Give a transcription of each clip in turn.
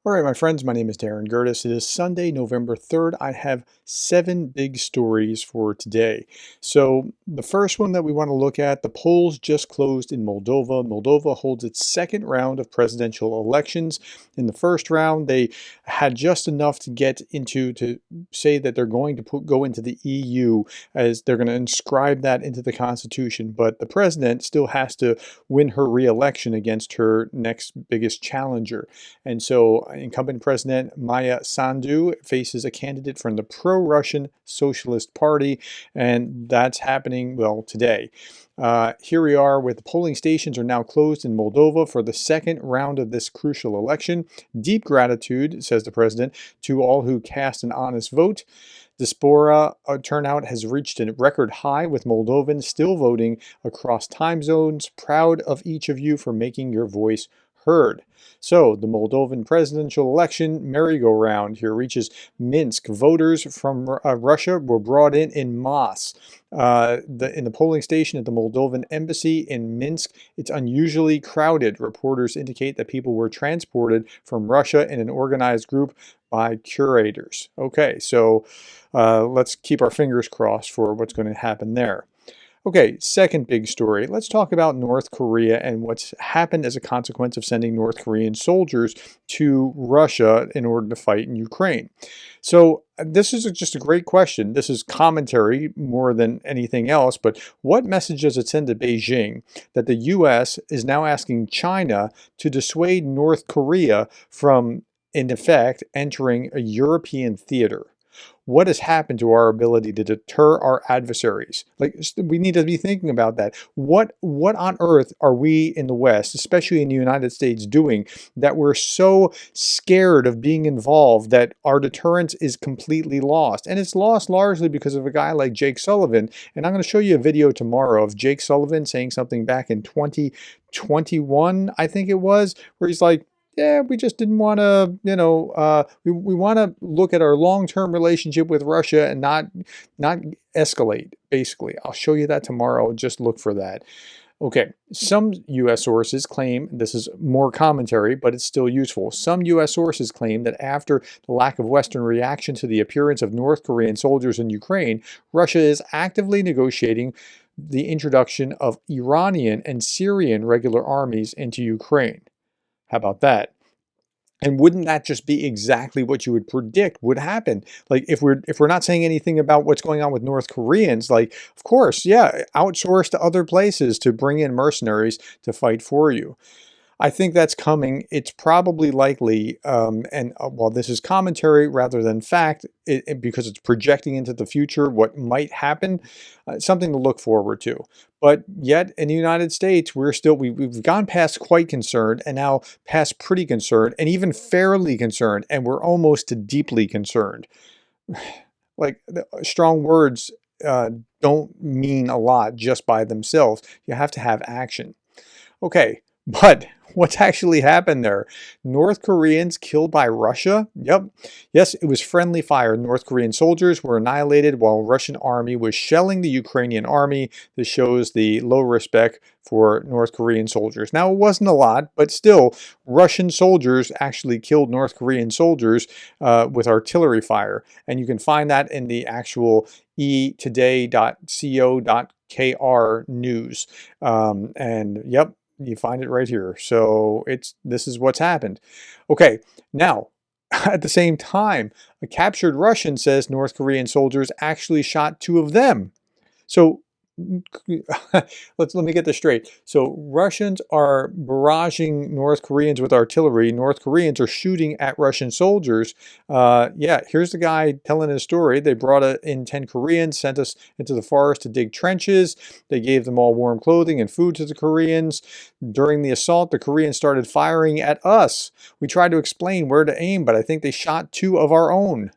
All right, my friends, my name is Gerdes. It is Sunday, November 3rd. I have 7 big stories for today. So, the first one that we want to look at, the polls just closed in Moldova. Moldova holds its second round of presidential elections. In the first round, they had just enough to get into to say that they're going to go into the EU, as they're going to inscribe that into the constitution. But the president still has to win her re-election against her next biggest challenger. And so incumbent President Maya Sandu faces a candidate from the pro-Russian Socialist Party, and that's happening, well, today. Here we are with the polling stations are now closed in Moldova for the second round of this crucial election. Deep gratitude, says the president, to all who cast an honest vote. Diaspora turnout has reached a record high, with Moldovans still voting across time zones. Proud of each of you for making your voice heard. So, the Moldovan presidential election merry-go-round here reaches Minsk. Voters from Russia were brought in mass. In the polling station at the Moldovan embassy in Minsk, it's unusually crowded. Reporters indicate that people were transported from Russia in an organized group by curators. Okay, so let's keep our fingers crossed for what's going to happen there. Okay, second big story. Let's talk about North Korea and what's happened as a consequence of sending North Korean soldiers to Russia in order to fight in Ukraine. So this is just a great question. This is commentary more than anything else, but what message does it send to Beijing that the U.S. is now asking China to dissuade North Korea from, in effect, entering a European theater? What has happened to our ability to deter our adversaries? Like, we need to be thinking about that. What on earth are we in the West, especially in the United States, doing that we're so scared of being involved that our deterrence is completely lost? And it's lost largely because of a guy like Jake Sullivan. And I'm going to show you a video tomorrow of Jake Sullivan saying something back in 2021, I think it was, where he's like, yeah, we just didn't want to, we want to look at our long-term relationship with Russia and not escalate, basically. I'll show you that tomorrow. Just look for that. Okay, some U.S. sources claim, this is more commentary, but it's still useful. Some U.S. sources claim that after the lack of Western reaction to the appearance of North Korean soldiers in Ukraine, Russia is actively negotiating the introduction of Iranian and Syrian regular armies into Ukraine. How about that? And wouldn't that just be exactly what you would predict would happen? Like, if we're not saying anything about what's going on with North Koreans, like, of course, yeah, outsource to other places to bring in mercenaries to fight for you. I think that's coming. It's probably likely, and while this is commentary rather than fact, because it's projecting into the future what might happen, something to look forward to. But yet, in the United States, we've gone past quite concerned, and now past pretty concerned, and even fairly concerned, and we're almost to deeply concerned. Like, strong words don't mean a lot just by themselves. You have to have action. Okay, but what's actually happened there? North Koreans killed by Russia? Yep. Yes, it was friendly fire. North Korean soldiers were annihilated while Russian army was shelling the Ukrainian army. This shows the low respect for North Korean soldiers. Now, it wasn't a lot, but still, Russian soldiers actually killed North Korean soldiers with artillery fire. And you can find that in the actual etoday.co.kr news. And yep, you find it right here. So this is what's happened. Okay, now, at the same time, a captured Russian says North Korean soldiers actually shot 2 of them. So let me get this straight. So Russians are barraging North Koreans with artillery. North Koreans are shooting at Russian soldiers. Yeah, here's the guy telling his story. They brought in 10 Koreans, sent us into the forest to dig trenches. They gave them all warm clothing and food to the Koreans. During the assault, the Koreans started firing at us. We tried to explain where to aim, but I think they shot 2 of our own.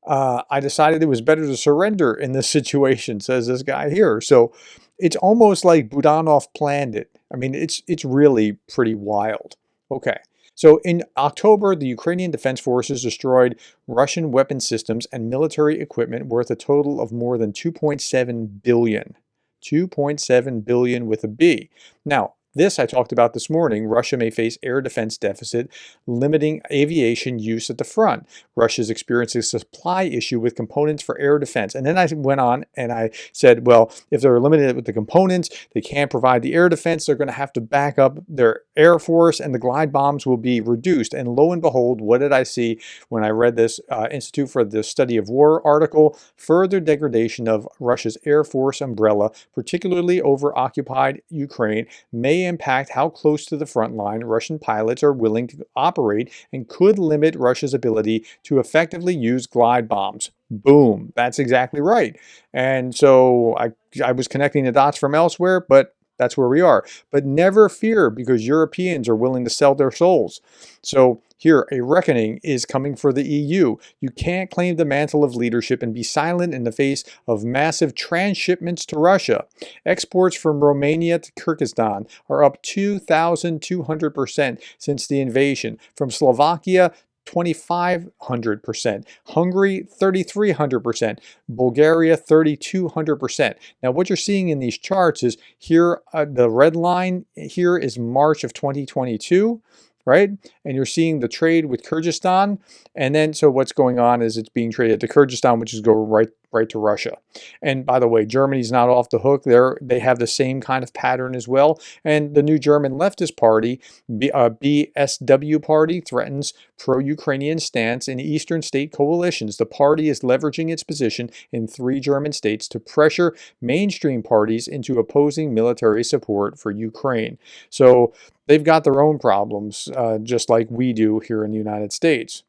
I decided it was better to surrender in this situation, says this guy here. So it's almost like Budanov planned it. I mean, it's really pretty wild. Okay. So in October, the Ukrainian Defense Forces destroyed Russian weapon systems and military equipment worth a total of more than 2.7 billion. 2.7 billion with a B. Now, This I talked about this morning. Russia may face air defense deficit, limiting aviation use at the front. Russia's experiencing a supply issue with components for air defense. And then I went on and I said, well, if they're limited with the components, they can't provide the air defense, they're going to have to back up their air force and the glide bombs will be reduced. And lo and behold, what did I see when I read this Institute for the Study of War article? Further degradation of Russia's Air Force umbrella, particularly over occupied Ukraine, may impact how close to the front line Russian pilots are willing to operate and could limit Russia's ability to effectively use glide bombs. Boom. That's exactly right. And so I was connecting the dots from elsewhere, but that's where we are. But never fear, because Europeans are willing to sell their souls. So here, a reckoning is coming for the EU. You can't claim the mantle of leadership and be silent in the face of massive transshipments to Russia. Exports from Romania to Kyrgyzstan are up 2,200% since the invasion. From Slovakia, 2,500%, Hungary 3,300%, Bulgaria 3,200%. Now what you're seeing in these charts is here, the red line here is March of 2022, right? And you're seeing the trade with Kyrgyzstan, and then so what's going on is it's being traded to Kyrgyzstan, which is going right to Russia. And by the way, Germany's not off the hook. They have the same kind of pattern as well. And the new German leftist party, BSW party, threatens pro-Ukrainian stance in eastern state coalitions. The party is leveraging its position in 3 German states to pressure mainstream parties into opposing military support for Ukraine. So they've got their own problems, just like we do here in the United States.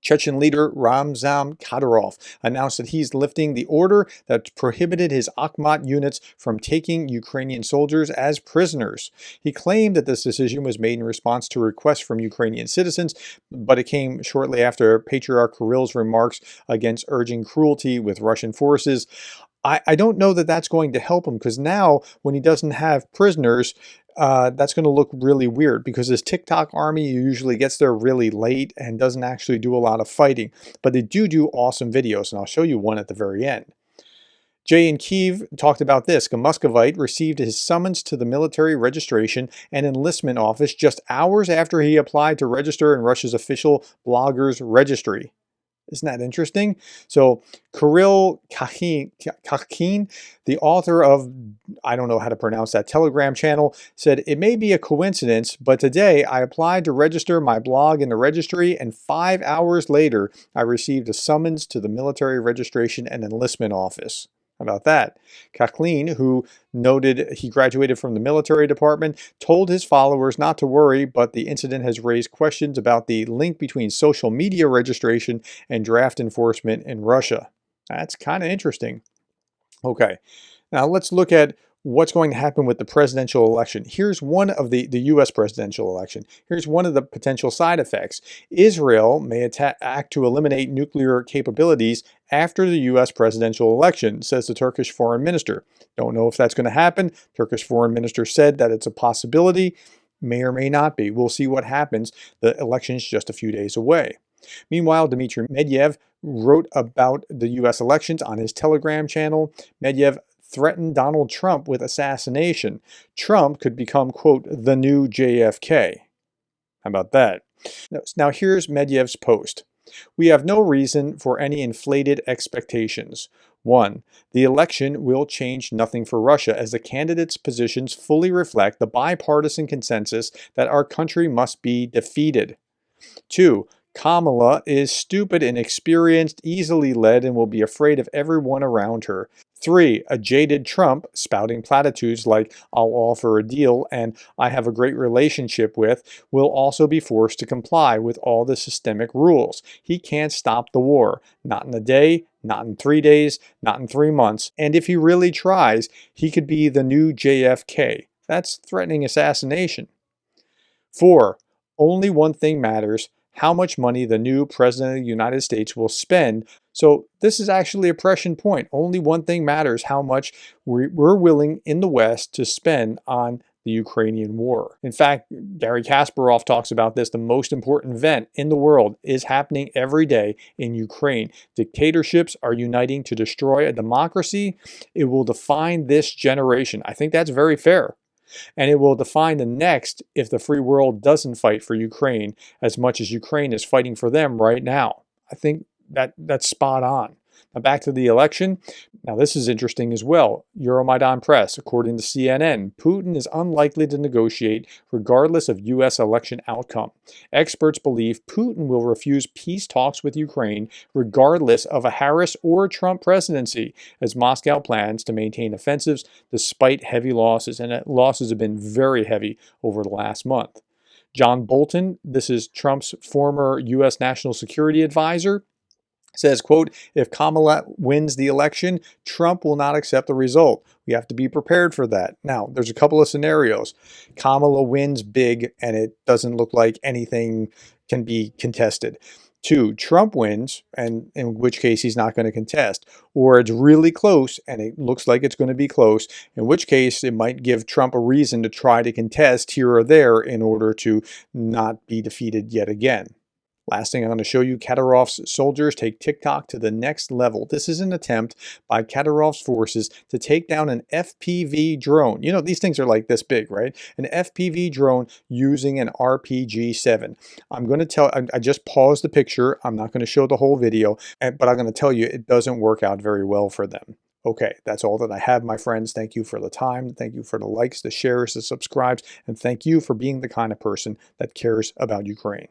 Chechen leader Ramzan Kadyrov announced that he's lifting the order that prohibited his Akhmat units from taking Ukrainian soldiers as prisoners. He claimed that this decision was made in response to requests from Ukrainian citizens, but it came shortly after Patriarch Kirill's remarks against urging cruelty with Russian forces. I don't know that that's going to help him, because now when he doesn't have prisoners, that's going to look really weird, because his TikTok army usually gets there really late and doesn't actually do a lot of fighting. But they do awesome videos, and I'll show you one at the very end. Jay in Kyiv talked about this. A Muscovite received his summons to the military registration and enlistment office just hours after he applied to register in Russia's official bloggers registry. Isn't that interesting? So Kirill Kakhin, the author of, I don't know how to pronounce that, Telegram channel, said, "It may be a coincidence, but today I applied to register my blog in the registry, and 5 hours later I received a summons to the military registration and enlistment office." How about that? Kakhin, who noted he graduated from the military department, told his followers not to worry, but the incident has raised questions about the link between social media registration and draft enforcement in Russia. That's kind of interesting. Okay, now let's look at what's going to happen with the presidential election. Here's one of the U.S. presidential election. Here's one of the potential side effects. Israel may act to eliminate nuclear capabilities after the U.S. presidential election, says the Turkish foreign minister. Don't know if that's going to happen. Turkish foreign minister said that it's a possibility. May or may not be. We'll see what happens. The election's just a few days away. Meanwhile, Dmitry Medvedev wrote about the U.S. elections on his Telegram channel. Medvedev threatened Donald Trump with assassination. Trump could become, quote, the new JFK. How about that? Now here's Medvedev's post. "We have no reason for any inflated expectations. 1. The election will change nothing for Russia, as the candidates' positions fully reflect the bipartisan consensus that our country must be defeated. 2. Kamala is stupid, inexperienced, easily led, and will be afraid of everyone around her. 3. A jaded Trump, spouting platitudes like, 'I'll offer a deal' and 'I have a great relationship with,' will also be forced to comply with all the systemic rules. He can't stop the war. Not in a day, not in 3 days, not in 3 months. And if he really tries, he could be the new JFK. That's threatening assassination. 4. Only one thing matters: how much money the new President of the United States will spend. So this is actually a prescient point. Only one thing matters: how much we're willing in the West to spend on the Ukrainian war. In fact, Gary Kasparov talks about this. The most important event in the world is happening every day in Ukraine. Dictatorships are uniting to destroy a democracy. It will define this generation. I think that's very fair. And it will define the next if the free world doesn't fight for Ukraine as much as Ukraine is fighting for them right now. I think that's spot on. Now back to the election. Now this is interesting as well. Euromaidan Press, according to CNN, Putin is unlikely to negotiate regardless of U.S. election outcome. Experts believe Putin will refuse peace talks with Ukraine regardless of a Harris or Trump presidency, as Moscow plans to maintain offensives despite heavy losses, and losses have been very heavy over the last month. John Bolton, this is Trump's former U.S. National Security Advisor, says, quote, if Kamala wins the election, Trump will not accept the result. We have to be prepared for that. Now, there's a couple of scenarios. Kamala wins big and it doesn't look like anything can be contested. 2, Trump wins, and in which case he's not going to contest. Or it's really close and it looks like it's going to be close, in which case it might give Trump a reason to try to contest here or there in order to not be defeated yet again. Last thing I'm going to show you, Kadyrov's soldiers take TikTok to the next level. This is an attempt by Kadyrov's forces to take down an FPV drone. You know, these things are like this big, right? An FPV drone using an RPG-7. I'm going to tell, I just paused the picture. I'm not going to show the whole video, but I'm going to tell you it doesn't work out very well for them. Okay, that's all that I have, my friends. Thank you for the time. Thank you for the likes, the shares, the subscribes, and thank you for being the kind of person that cares about Ukraine.